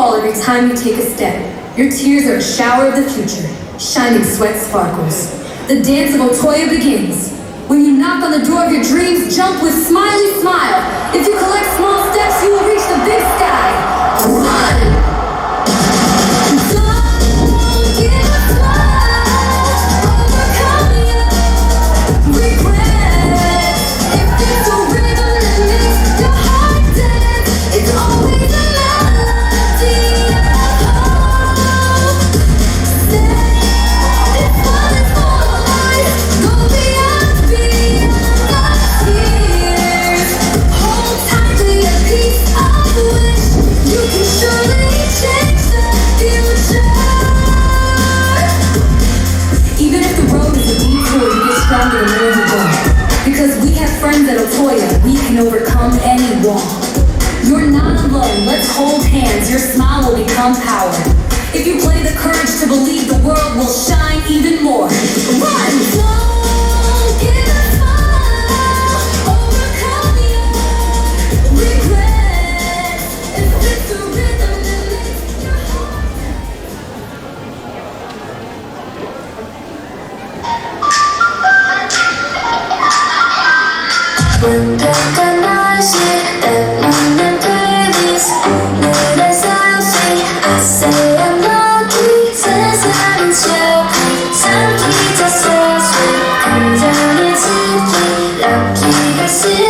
fall every time you take a step. Your tears are a shower of the future. Shining sweat sparkles. The dance of Otoya begins. When you knock on the door of your dreams, jump with Smiley smile. If you collect small steps, you will reach the big sky. Run! Don't give up, overcome your regret. If it's a rhythm that makes your heart dance, it's always a melody of hope. Set it's fun, it's all life. Go beyond the tears. Hold tightly a piece of wish. You can surely change the future. Even if the road is a detour, you get stronger than where you go. Because we have friends at Otoya, we can overcome any wall. You're not alone, let's hold hands, your smile will become power. If you play the courage to believe, the world will shine even more. Run! Don't give up, overcome your regret. If it's the rhythm that makes your heart 완벽한 날씨 때문에 please 오늘의 selfie I say I'm lucky 세상은 지옥이 삼키자 so sweet 감정의 진리 lucky see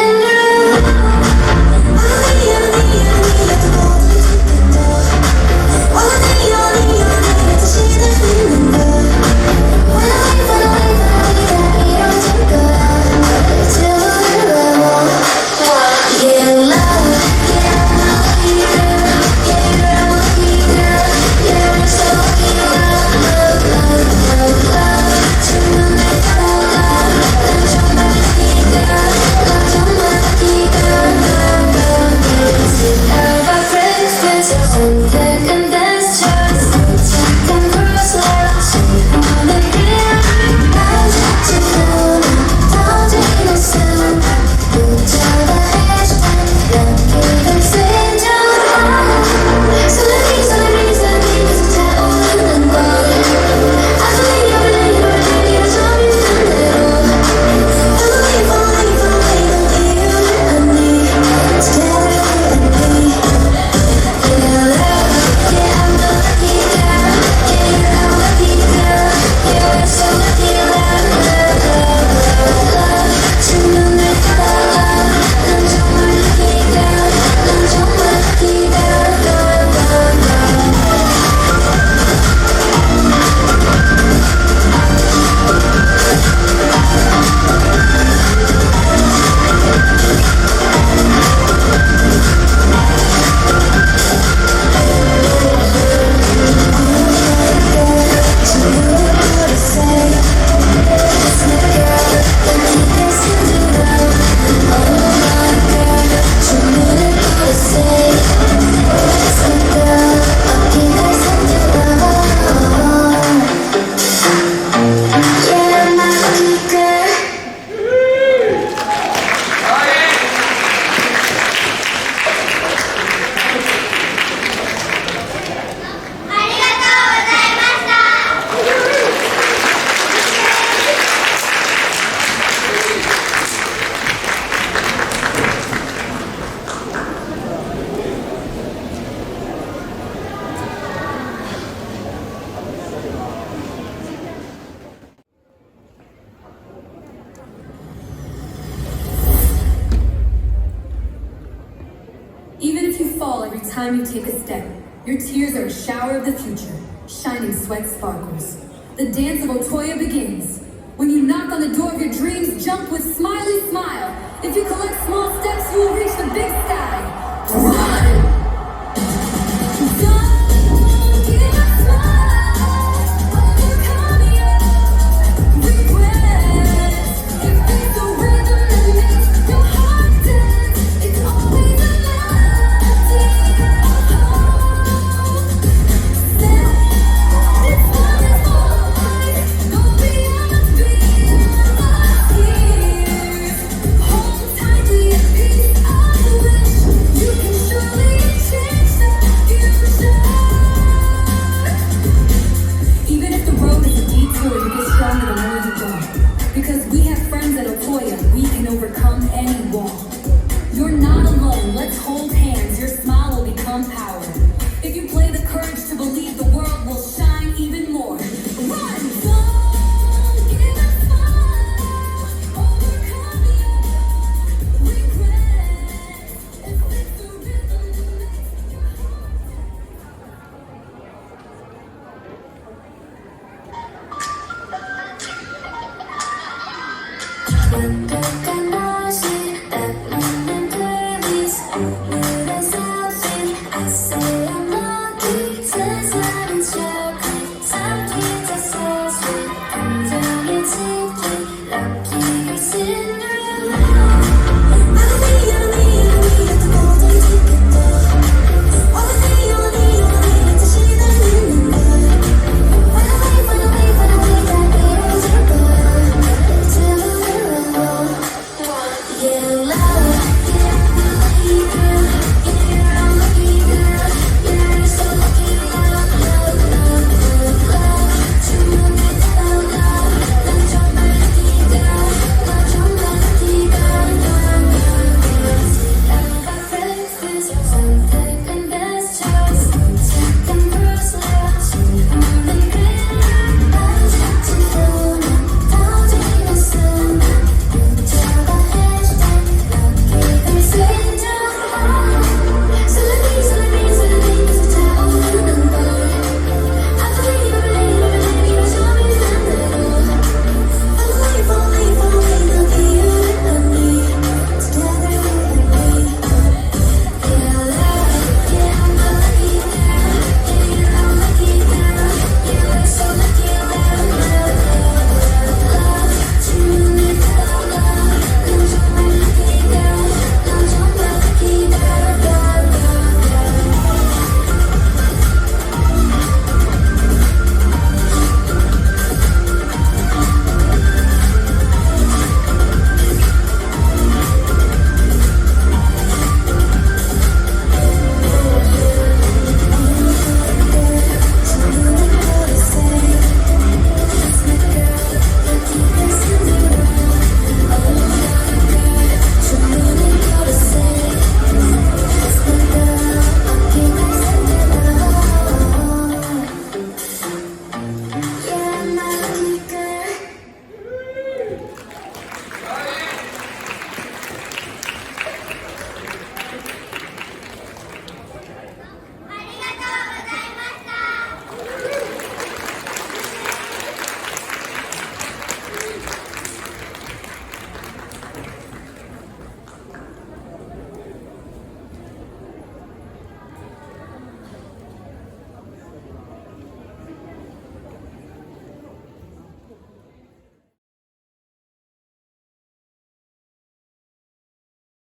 Every time you take a step, your tears are a shower of the future. Shining sweat sparkles. The dance of Otoya begins. When you knock on the door of your dreams, jump with Smiley smile. If you collect small steps, you will reach the big sky. Run! Don't give up, overcome your regret. If it's the rhythm that makes your heart dance, it's always a melody of hope. It's fun, it's all life. Go beyond the tears. Hold tightly a piece of wish. You can surely can overcome any